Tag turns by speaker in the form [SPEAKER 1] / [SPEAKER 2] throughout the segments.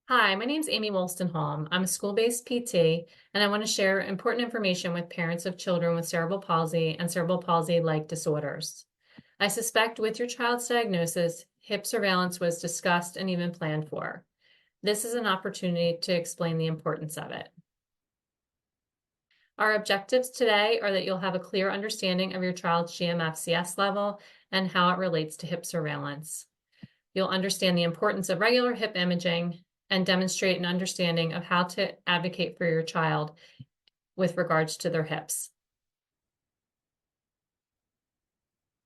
[SPEAKER 1] Hi, my name's Amy Wolstenholme. I'm a school-based PT, and I want to share important information with parents of children with cerebral palsy and cerebral palsy-like disorders. I suspect with your child's diagnosis, hip surveillance was discussed and even planned for. This is an opportunity to explain the importance of it. Our objectives today are that you'll have a clear understanding of your child's GMFCS level and how it relates to hip surveillance. You'll understand the importance of regular hip imaging and demonstrate an understanding of how to advocate for your child with regards to their hips.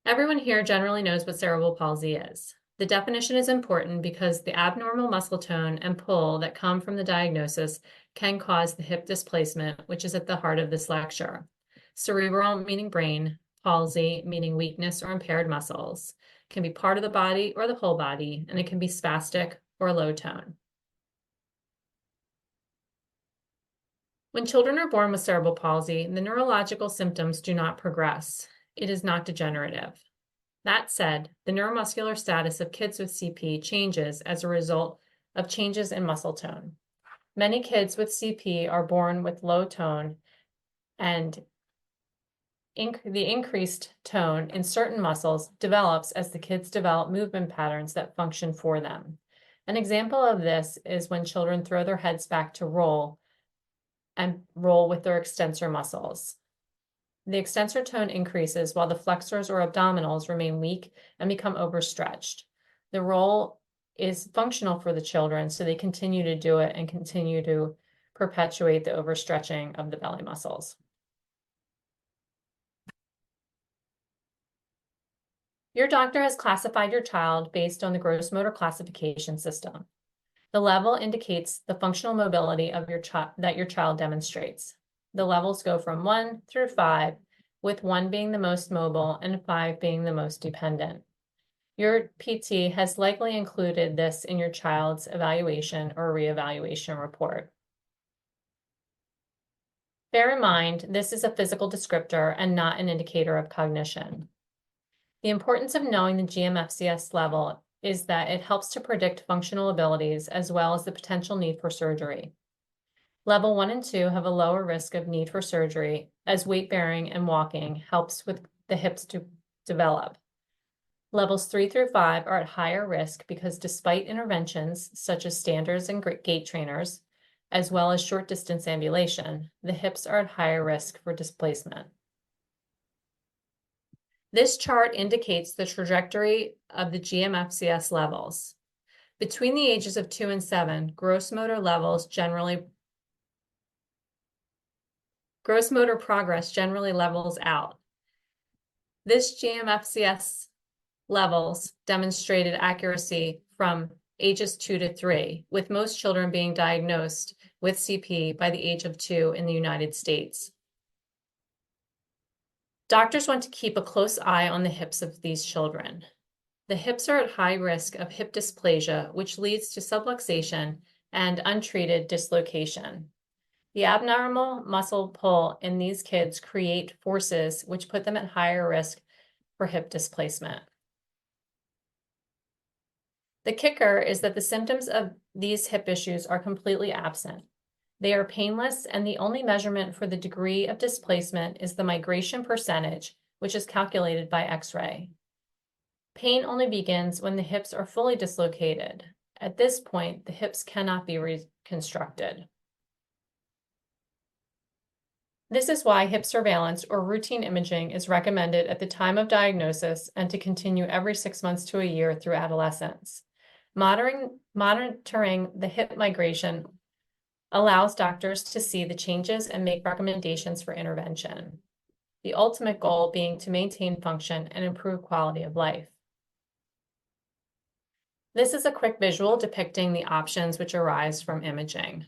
[SPEAKER 1] Everyone here generally knows what cerebral palsy is. The definition is important because the abnormal muscle tone and pull that come from the diagnosis can cause the hip displacement, which is at the heart of this lecture. Cerebral meaning brain, palsy meaning weakness or impaired muscles, can be part of the body or the whole body, and it can be spastic or low tone. When children are born with cerebral palsy, the neurological symptoms do not progress. It is not degenerative. That said, the neuromuscular status of kids with CP changes as a result of changes in muscle tone. Many kids with CP are born with low tone, and the increased tone in certain muscles develops as the kids develop movement patterns that function for them. An example of this is when children throw their heads back to roll and roll with their extensor muscles. The extensor tone increases while the flexors or abdominals remain weak and become overstretched. The roll is functional for the children, so they continue to do it and continue to perpetuate the overstretching of the belly muscles. Your doctor has classified your child based on the gross motor classification system. The level indicates the functional mobility of that your child demonstrates. The levels go from 1 through 5, with 1 being the most mobile and 5 being the most dependent. Your PT has likely included this in your child's evaluation or reevaluation report. Bear in mind, this is a physical descriptor and not an indicator of cognition. The importance of knowing the GMFCS level is that it helps to predict functional abilities as well as the potential need for surgery. Level 1 and 2 have a lower risk of need for surgery, as weight bearing and walking helps with the hips to develop. Levels 3 through 5 are at higher risk because despite interventions such as standards and gait trainers, as well as short distance ambulation, the hips are at higher risk for displacement. This chart indicates the trajectory of the GMFCS levels. Between the ages of 2 and 7, gross motor progress generally levels out. This GMFCS levels demonstrated accuracy from ages 2 to 3, with most children being diagnosed with CP by the age of 2 in the United States. Doctors want to keep a close eye on the hips of these children. The hips are at high risk of hip dysplasia, which leads to subluxation and untreated dislocation. The abnormal muscle pull in these kids create forces which put them at higher risk for hip displacement. The kicker is that the symptoms of these hip issues are completely absent. They are painless, and the only measurement for the degree of displacement is the migration percentage, which is calculated by X-ray. Pain only begins when the hips are fully dislocated. At this point, the hips cannot be reconstructed. This is why hip surveillance or routine imaging is recommended at the time of diagnosis and to continue every 6 months to a year through adolescence. Monitoring the hip migration allows doctors to see the changes and make recommendations for intervention. The ultimate goal being to maintain function and improve quality of life. This is a quick visual depicting the options which arise from imaging.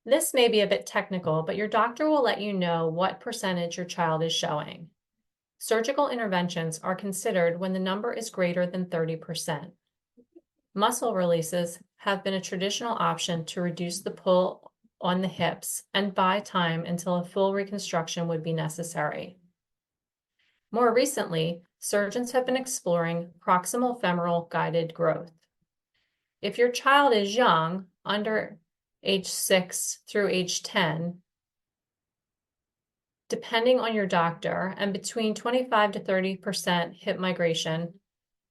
[SPEAKER 1] This may be a bit technical, but your doctor will let you know what percentage your child is showing. Surgical interventions are considered when the number is greater than 30%. Muscle releases have been a traditional option to reduce the pull on the hips and buy time until a full reconstruction would be necessary. More recently, surgeons have been exploring proximal femoral guided growth. If your child is young, under age 6 through age 10, depending on your doctor, and between 25 to 30% hip migration,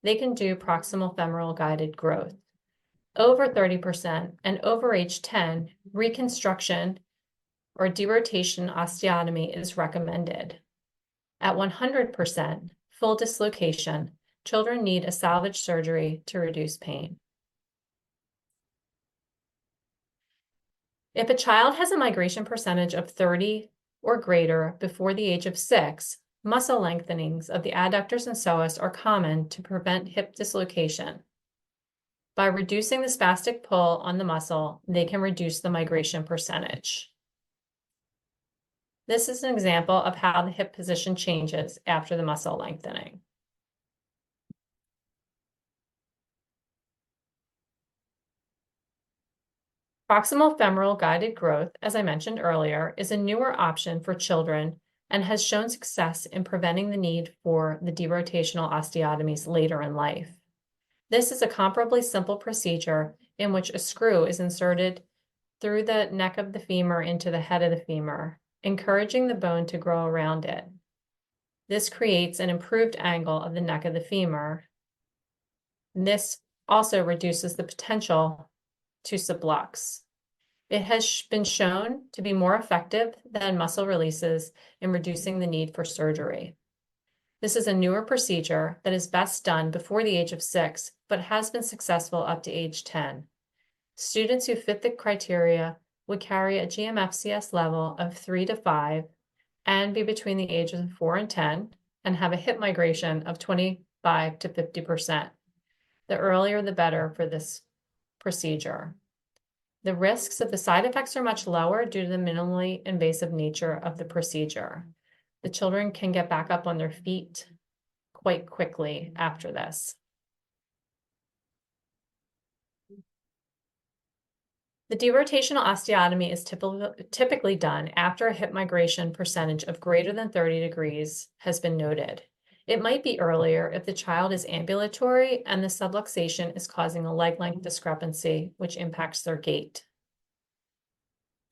[SPEAKER 1] they can do proximal femoral guided growth. Over 30% and over age 10, reconstruction or derotation osteotomy is recommended. At 100%, full dislocation, children need a salvage surgery to reduce pain. If a child has a migration percentage of 30 or greater before the age of 6, muscle lengthenings of the adductors and psoas are common to prevent hip dislocation. By reducing the spastic pull on the muscle, they can reduce the migration percentage. This is an example of how the hip position changes after the muscle lengthening. Proximal femoral guided growth, as I mentioned earlier, is a newer option for children and has shown success in preventing the need for the derotational osteotomies later in life. This is a comparably simple procedure in which a screw is inserted through the neck of the femur into the head of the femur, encouraging the bone to grow around it. This creates an improved angle of the neck of the femur. This also reduces the potential to sublux. It has been shown to be more effective than muscle releases in reducing the need for surgery. This is a newer procedure that is best done before the age of 6, but has been successful up to age 10. Students who fit the criteria would carry a GMFCS level of 3 to 5 and be between the ages of 4 and 10 and have a hip migration of 25 to 50%. The earlier the better for this procedure. The risks of the side effects are much lower due to the minimally invasive nature of the procedure. The children can get back up on their feet quite quickly after this. The derotational osteotomy is typically done after a hip migration percentage of greater than 30 degrees has been noted. It might be earlier if the child is ambulatory and the subluxation is causing a leg length discrepancy, which impacts their gait.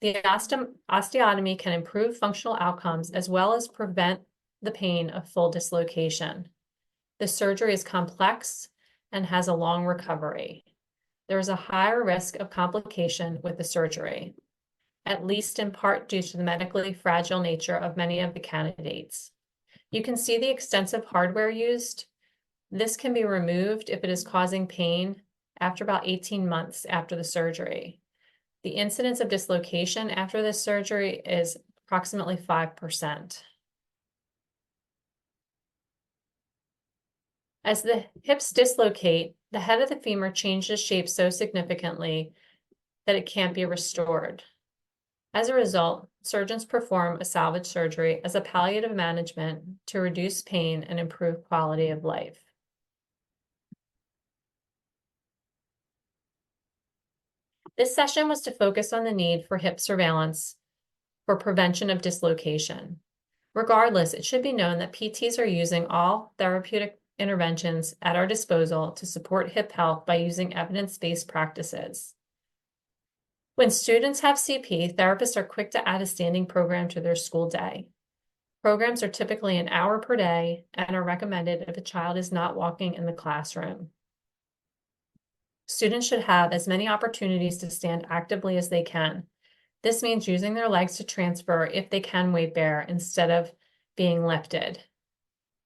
[SPEAKER 1] The osteotomy can improve functional outcomes as well as prevent the pain of full dislocation. The surgery is complex and has a long recovery. There is a higher risk of complication with the surgery, at least in part due to the medically fragile nature of many of the candidates. You can see the extensive hardware used. This can be removed if it is causing pain after about 18 months after the surgery. The incidence of dislocation after this surgery is approximately 5%. As the hips dislocate, the head of the femur changes shape so significantly that it can't be restored. As a result, surgeons perform a salvage surgery as a palliative management to reduce pain and improve quality of life. This session was to focus on the need for hip surveillance for prevention of dislocation. Regardless, it should be known that PTs are using all therapeutic interventions at our disposal to support hip health by using evidence-based practices. When students have CP, therapists are quick to add a standing program to their school day. Programs are typically an hour per day and are recommended if a child is not walking in the classroom. Students should have as many opportunities to stand actively as they can. This means using their legs to transfer if they can weight bear instead of being lifted.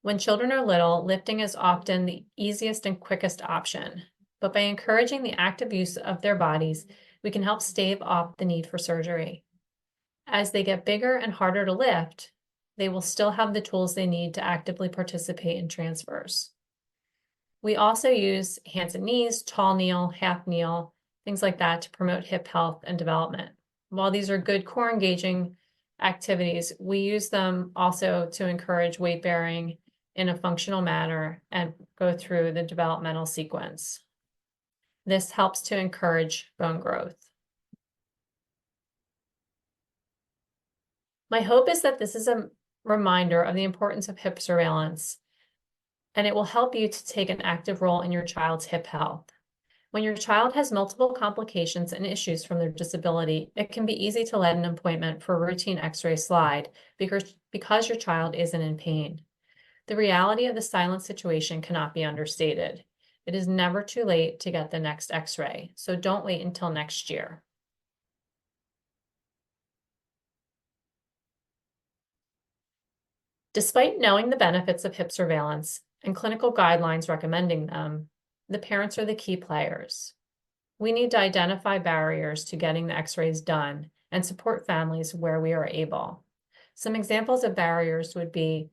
[SPEAKER 1] When children are little, lifting is often the easiest and quickest option, but by encouraging the active use of their bodies, we can help stave off the need for surgery. As they get bigger and harder to lift, they will still have the tools they need to actively participate in transfers. We also use hands and knees, tall kneel, half kneel, things like that to promote hip health and development. While these are good core engaging activities, we use them also to encourage weight bearing in a functional manner and go through the developmental sequence. This helps to encourage bone growth. My hope is that this is a reminder of the importance of hip surveillance, and it will help you to take an active role in your child's hip health. When your child has multiple complications and issues from their disability, it can be easy to let an appointment for a routine x-ray slide because your child isn't in pain. The reality of the silent situation cannot be understated. It is never too late to get the next x-ray, so don't wait until next year. Despite knowing the benefits of hip surveillance and clinical guidelines recommending them, the parents are the key players. We need to identify barriers to getting the x-rays done and support families where we are able. Some examples of barriers would be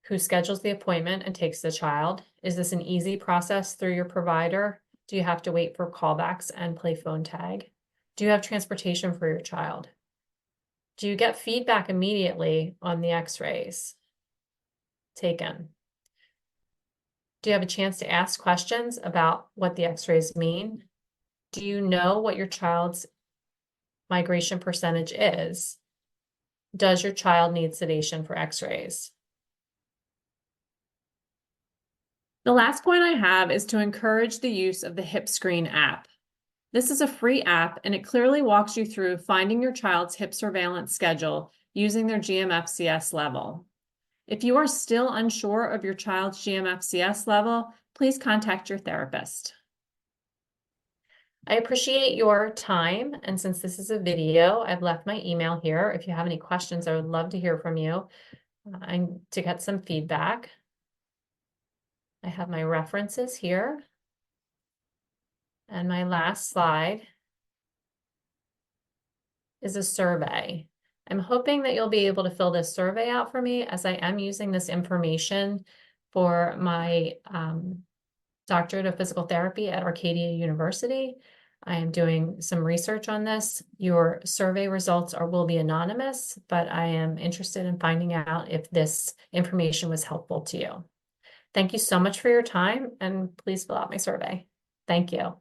[SPEAKER 1] who schedules the appointment and takes the child? Is this an easy process through your provider? Do you have to wait for callbacks and play phone tag? Do you have transportation for your child? Do you get feedback immediately on the x-rays taken? Do you have a chance to ask questions about what the x-rays mean? Do you know what your child's migration percentage is? Does your child need sedation for x-rays? The last point I have is to encourage the use of the Hip Screen app. This is a free app and it clearly walks you through finding your child's hip surveillance schedule using their GMFCS level. If you are still unsure of your child's GMFCS level, please contact your therapist. I appreciate your time, and since this is a video, I've left my email here. If you have any questions, I would love to hear from you and to get some feedback. I have my references here. And my last slide is a survey. I'm hoping that you'll be able to fill this survey out for me, as I am using this information for my doctorate of physical therapy at Arcadia University. I am doing some research on this. Your survey results will be anonymous, but I am interested in finding out if this information was helpful to you. Thank you so much for your time, and please fill out my survey. Thank you.